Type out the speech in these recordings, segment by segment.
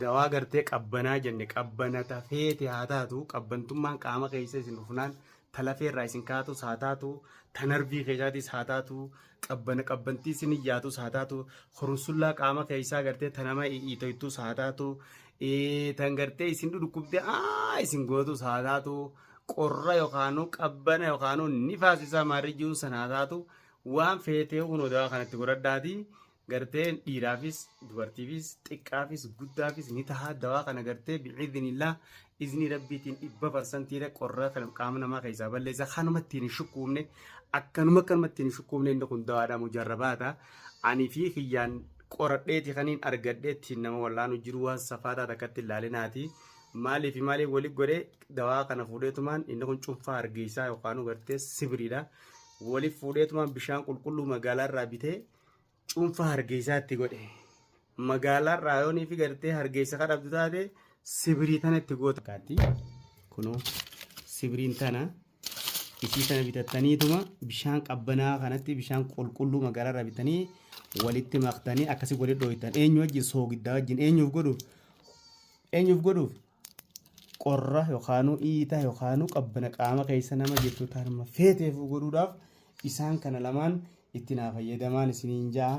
dawaa gartee qabbanaa jenne qabbana tafeeti haa taatu qabbantummaan qaama keessa isin dhufnaan talafeerraa isin kaatus haa taatu tanarbii keessaatis haa taatu qabbantii isin iyyaatus haa taatu horunsullaa qaama keessaa gartee tanama iitoytus haa taatu tan gartee isin dhukkubdee isin gootus haa taatu qorra yookaanuu qabbana yookaanuu nifaasisaa maarrijiun san haa taatu waan feetee kunoo dawaa kanatti godhadhaati. gartee dhiiraafis dubartiifis xiqqaafis guddaafis ni taha dawaa kana gartee bi'idhnillah izni rabbiitiin 100% qorra kan qaama namaa keessaa balleessa kanumatti hin shukkuumne akkanumatti hin shukkuumne inni kun dawaadha mujarrabaata ani fi kiyyaan qoradheeti kaniin argadheetti nama wallaanu jiru waan safaataa takkatti ilaalinaati maaliif wali godhee dawaa kana fuudheetumaan inni kun cuunfaa hargeysaa yookaan gartee sibiriidha wali fuudheetumaan bishaan qulqulluu magaalaarraa bitee cuunfaa hargeysaatti godhe magaalaa raayoonii fi gartee hargeysa kadhabdu taate sibirii tana itti goota kaatti kunoo sibiriin tana isii tana bitattaniituma bishaan qabbanaa kanatti bishaan qulqulluu magaalaarraa bitanii walitti maqtanii akkasii walitti dhooytan eenyu wajjin soogiddaa wajjin eenyuuf godhuuf qorra yookaanuu iitaa yookaanuu qabbana qaama keessa nama jirtu taanuma feeteef godhuudhaaf isaan kana lamaan itti naa fayyadamaan isiniin jaa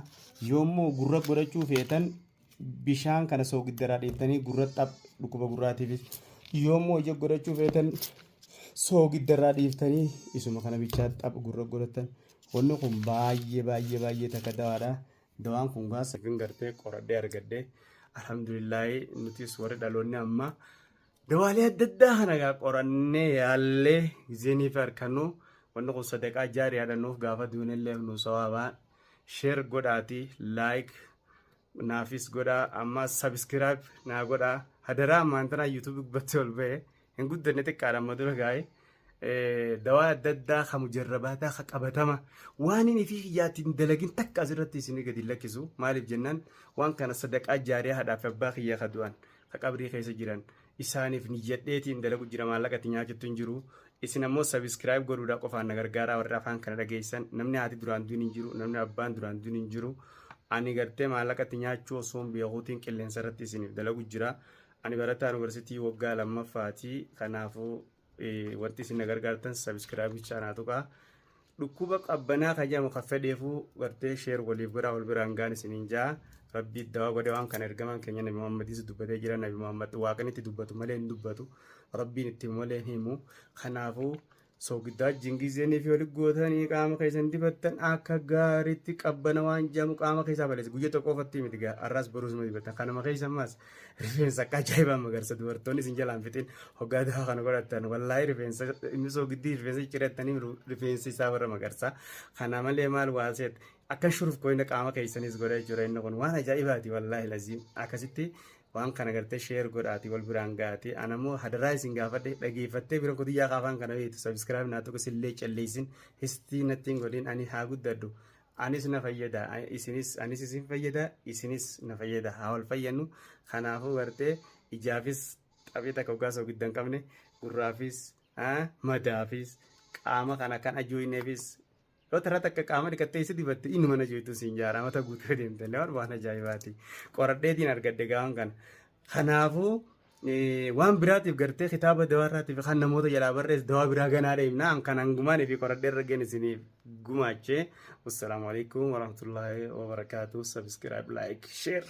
yoommoo gurra godhachuu feetan bishaan kana soogiddaraa dhiiftanii gurra xaph dhukkuba gurraatiifis yoommoo ija godhachuu feetan soogiddaraa dhiiftanii isuma kana bichaa xaph gurra godhatan wanni kun baay'ee takka dawaadha dawaan kun gaasa kan gartee qoradhee argadhee alhamdulillaahi nutis warri dhaloonni amma dawaalee adda addaa kana qorannee yaallee zeeniif harkannuu wanni kun sadaqaa jaariyaadha nuuf gaafa duunillee nu sawaabaa sheer godhaati laayik naafis godhaa amma sabiskiraayib naa godhaa hadaraa ammaan tanaa yuutuubii gubbatti ol ba'e hin guddanne xiqqaadha amma dura gaa'e dawaa adda addaa ka mujarrabaataa ka qabatama waan inni fi kiyyaatiin dalagin takka asirratti isinii gadi lakkisu maaliif jennaan waan kana sadaqaa jaariyaa hadhaaf abbaa kiyyaa ka du'an ka qabrii keessa jiran isaaniif niyyadheetiin dalagu jira maallaqatti nyaachittu hin jiru isin ammoo sabiskiraayib godhuudha qofaan na gargaaraa warra afaan kana dhageessan namni haati duraan duun hin jiru namni abbaan duraan duun hin jiru ani gartee maallaqatti nyaachuu osoo hin beekuutiin qilleensa irratti isiniif dalagu jira ani barataa yuunivarsiitii waggaa lammaffaati kanaafuu wanti isin na gargaartan sabiskiraayib chaanaa tuqaa dhukkuba qabbanaa kajamu ka fedheefuu gartee sheer waliif godhaa wal biraan gaan isiniin jaa rabbii dawaa godhe waan kana ergamaan keenya nabi muhammadis dubbatee jira nabi muhammad waaqanitti dubbatu malee hin dubbatu rabbiin itti malee himu kanaafuu soogiddaa jingizeenii fi walitti gootanii qaama keessan dibattan akka gaariitti qabbana waan jamu qaama keessaa balleessa guyyaa tokko qofatti miti gaa arraas baruus ma dibattan kanama keessa maas rifeensa akka ajaa'ibaa magarsa dubartoonni isin jalaan fixin hoggaa dawaa kana godhattan wallaahi rifeensa inni soogiddii rifeensa ciccirettanii rifeensi isaa warra magarsa kana malee maal waaseet akka shuruuf koina qaama keessanis godha jechuudha inni kun waan ajaa'ibaati wallaahi laziim akkasitti waan kana gartee sheer godhaati wal biraan gaati anammoo hadaraa isin gaafadhe dhageeffattee bira kutiyyaa qaafaan kana beektu sabiskiraayib naa tokko sillee calleessin histii nattiin godhin ani haa guddadhu anis na fayyada anis isin fayyada isinis na fayyada haa wal fayyannu kanaafuu gartee ijaafis xaphii takka hoggaa soogidda hin qabne gurraafis madaafis qaama kana kan ajoo'ineefis yoo tarraa takka qaama dhiqattee isa dibatte inni mana jeetu siin jaara mata guutuu deemtanii waan ajaa'ibaati qoradheetiin argadde gaawwan kana kanaafuu waan biraatiif gartee kitaaba dawaarraatiif kan namoota jalaa barrees dawaa biraa ganaa deemna kan hangumaan fi qoradhee irra geen isiniif gumaachee wassalaamu alaikum warahmatullaahi wabarakaatuh sabiskiraayib laayik sheer